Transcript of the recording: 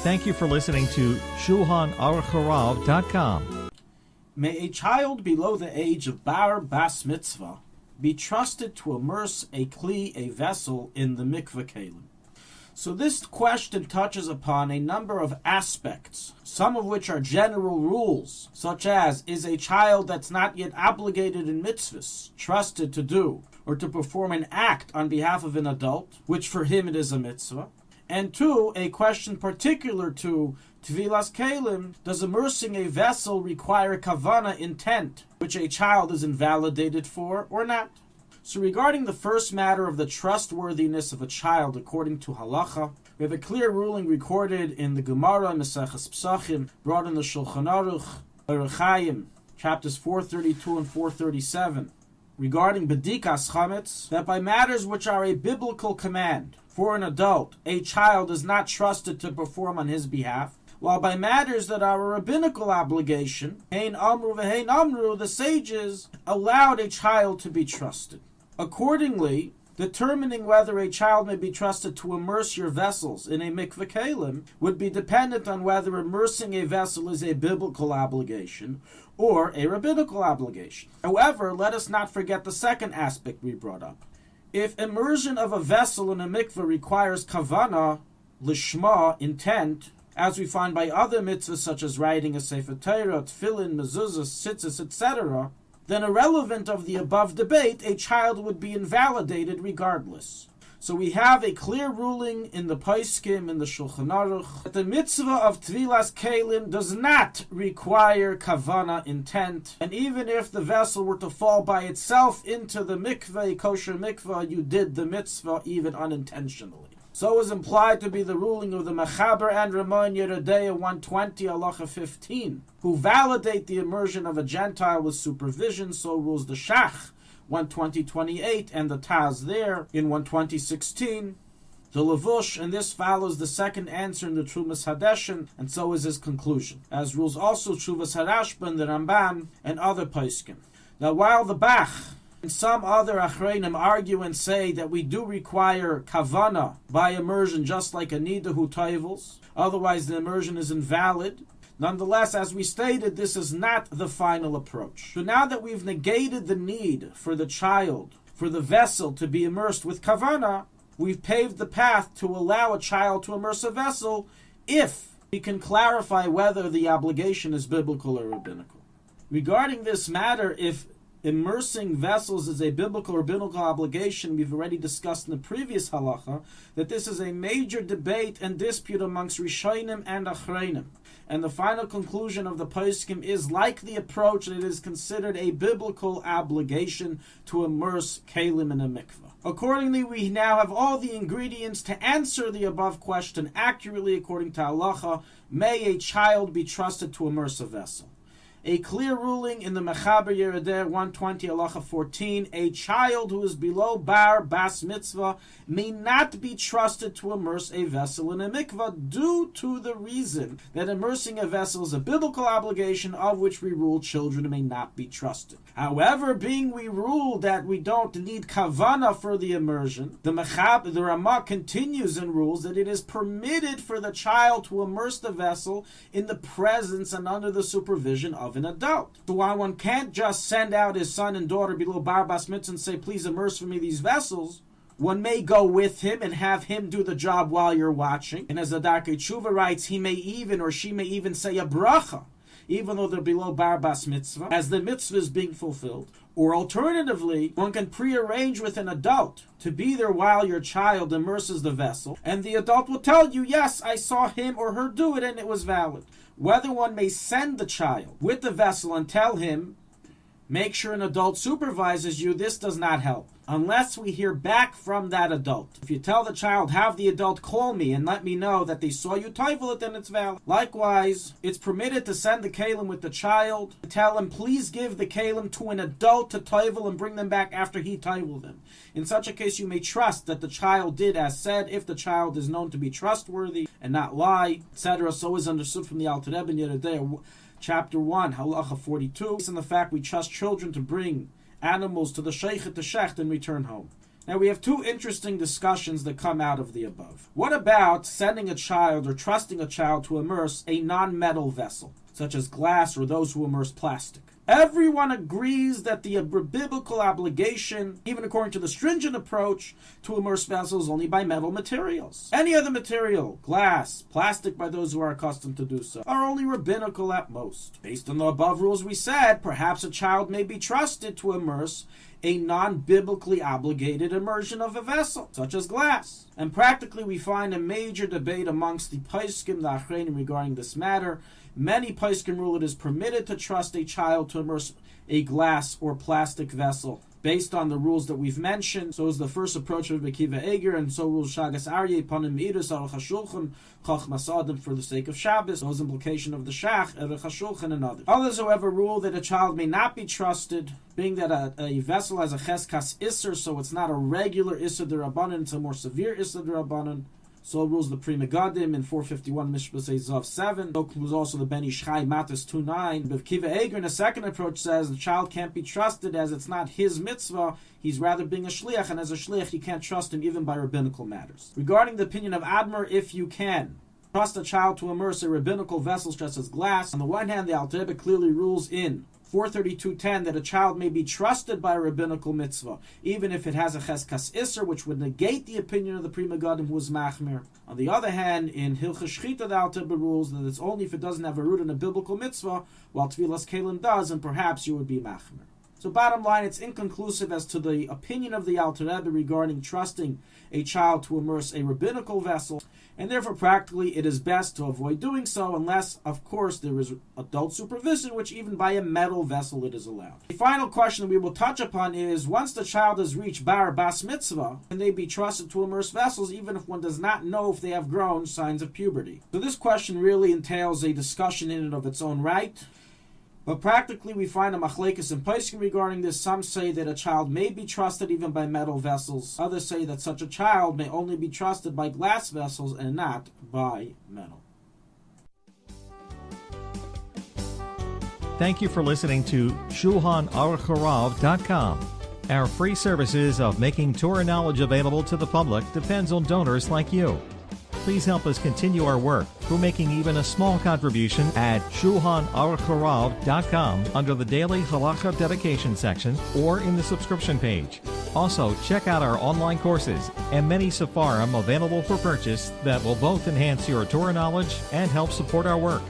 Thank you for listening to Shulchanaruchharav.com. May a child below the age of bar bas mitzvah be trusted to immerse a kli, a vessel, in the mikveh kelim. So this question touches upon a number of aspects, some of which are general rules, such as, is a child that's not yet obligated in mitzvahs trusted to do or to perform an act on behalf of an adult, which for him it is a mitzvah? And two, a question particular to Tvilas Kelim, does immersing a vessel require kavana, intent, which a child is invalidated for or not? So regarding the first matter of the trustworthiness of a child according to halacha, we have a clear ruling recorded in the Gemara, Maseches Pesachim, brought in the Shulchanaruchharav, chapters 432 and 437, regarding bedikas chametz, that by matters which are a biblical command for an adult, a child is not trusted to perform on his behalf, while by matters that are a rabbinical obligation, hein amru v'hein amru, the sages allowed a child to be trusted. Accordingly, determining whether a child may be trusted to immerse your vessels in a mikveh kelim would be dependent on whether immersing a vessel is a biblical obligation or a rabbinical obligation. However, let us not forget the second aspect we brought up. If immersion of a vessel in a mikveh requires kavana, lishma, intent, as we find by other mitzvahs such as writing a sefer Torah, tefillin, mezuzah, tzitzis, etc., then irrelevant of the above debate, a child would be invalidated regardless. So we have a clear ruling in the Poskim, in the Shulchan Aruch, that the mitzvah of Tvilas Kelim does not require kavana, intent, and even if the vessel were to fall by itself into the mikveh, kosher mikveh, you did the mitzvah even unintentionally. So is implied to be the ruling of the Mechaber and Ramon Yeredeya 120, Halacha 15, who validate the immersion of a Gentile with supervision. So rules the Shach 120:28 and the Taz there in 120:16. The Levush, and this follows the second answer in the Trumas Hadeshin, and so is his conclusion, as rules also Shuvas Harashban, the Ramban, and other Poskim. Now, while the Bach and some other achreinim argue and say that we do require kavana by immersion, just like a nida who toivels, otherwise the immersion is invalid. Nonetheless, as we stated, this is not the final approach. So now that we've negated the need for the child, for the vessel to be immersed with kavana, we've paved the path to allow a child to immerse a vessel if we can clarify whether the obligation is biblical or rabbinical. Regarding this matter, if immersing vessels is a biblical or rabbinical obligation, we've already discussed in the previous halacha that this is a major debate and dispute amongst Rishonim and Achreinim. And the final conclusion of the Poskim is like the approach that it is considered a biblical obligation to immerse kelim in a mikveh. Accordingly, we now have all the ingredients to answer the above question accurately according to halacha. May a child be trusted to immerse a vessel? A clear ruling in the Mechaber Yeredeya 120, Halacha 14, a child who is below bar bas mitzvah may not be trusted to immerse a vessel in a mikvah due to the reason that immersing a vessel is a biblical obligation of which we rule children may not be trusted. However, being we rule that we don't need kavana for the immersion, the Ramah continues and rules that it is permitted for the child to immerse the vessel in the presence and under the supervision of an adult. So while one can't just send out his son and daughter below bar bas mitzvah and say, please immerse for me these vessels, one may go with him and have him do the job while you're watching. And as the Darkei Tshuva writes, he may even or she may even say a bracha, even though they're below bar bas mitzvah, as the mitzvah is being fulfilled. Or alternatively, one can prearrange with an adult to be there while your child immerses the vessel, and the adult will tell you, yes, I saw him or her do it and it was valid. Whether one may send the child with the vessel and tell him, make sure an adult supervises you, this does not help, unless we hear back from that adult. If you tell the child, have the adult call me and let me know that they saw you toivel it, then it's valid. Likewise, it's permitted to send the kalim with the child, to tell him, please give the kalim to an adult to toivel and bring them back after he toivel them. In such a case, you may trust that the child did as said, if the child is known to be trustworthy and not lie, etc. So is understood from the Alter Rebbe in Yeredeya, chapter 1, halacha 42, and the fact we trust children to bring animals to the sheikh to shecht and return home. Now we have two interesting discussions that come out of the above. What about sending a child or trusting a child to immerse a non-metal vessel, such as glass or those who immerse plastic? Everyone agrees that the biblical obligation, even according to the stringent approach, to immerse vessels only by metal materials. Any other material, glass, plastic by those who are accustomed to do so, are only rabbinical at most. Based on the above rules we said, perhaps a child may be trusted to immerse a non-biblically obligated immersion of a vessel, such as glass. And practically we find a major debate amongst the Poskim, the Achreinim, regarding this matter. Many Poskim rule it is permitted to trust a child to immerse a glass or plastic vessel based on the rules that we've mentioned. So is the first approach of Bekiva Eger, and so rules Shagas Aryeh, Panim Midas, Aruch HaShulchan, Chachmas Adam for the sake of Shabbos. Those implication of the Shach, Aruch HaShulchan, and others. Others, however, rule that a child may not be trusted, being that a vessel has a Cheskas Isser, so it's not a regular Isser D'Rabbanan, it's a more severe Isser D'Rabbanan. So rules the Pri Megadim in 451 Mishpasei Zav 7. So was also the Ben Ish Chai Matis 2:9. But Kiva Eger in a second approach says the child can't be trusted as it's not his mitzvah. He's rather being a shliach, and as a shliach you can't trust him even by rabbinical matters. Regarding the opinion of Admar, if you can trust a child to immerse a rabbinical vessel such as glass, on the one hand the Alter Rebbe clearly rules in 432.10 that a child may be trusted by a rabbinical mitzvah, even if it has a cheskas isser, which would negate the opinion of the Pri Megadim who is machmir. On the other hand, in Hilchos Shchita, the Alter Rebbe rules that it's only if it doesn't have a root in a biblical mitzvah, while Tvilas Kelim does, and perhaps you would be machmir. So bottom line, it's inconclusive as to the opinion of the Alter Rebbe regarding trusting a child to immerse a rabbinical vessel, and therefore practically it is best to avoid doing so unless, of course, there is adult supervision, which even by a metal vessel it is allowed. The final question that we will touch upon is, once the child has reached bar bas mitzvah, can they be trusted to immerse vessels even if one does not know if they have grown signs of puberty? So this question really entails a discussion in and of its own right. But practically we find a machlekes in Poskim regarding this. Some say that a child may be trusted even by metal vessels. Others say that such a child may only be trusted by glass vessels and not by metal. Thank you for listening to Shulchanaruchharav.com. Our free services of making Torah knowledge available to the public depends on donors like you. Please help us continue our work through making even a small contribution at Shulchanaruchharav.com under the Daily Halacha Dedication section or in the subscription page. Also, check out our online courses and many Sefarim available for purchase that will both enhance your Torah knowledge and help support our work.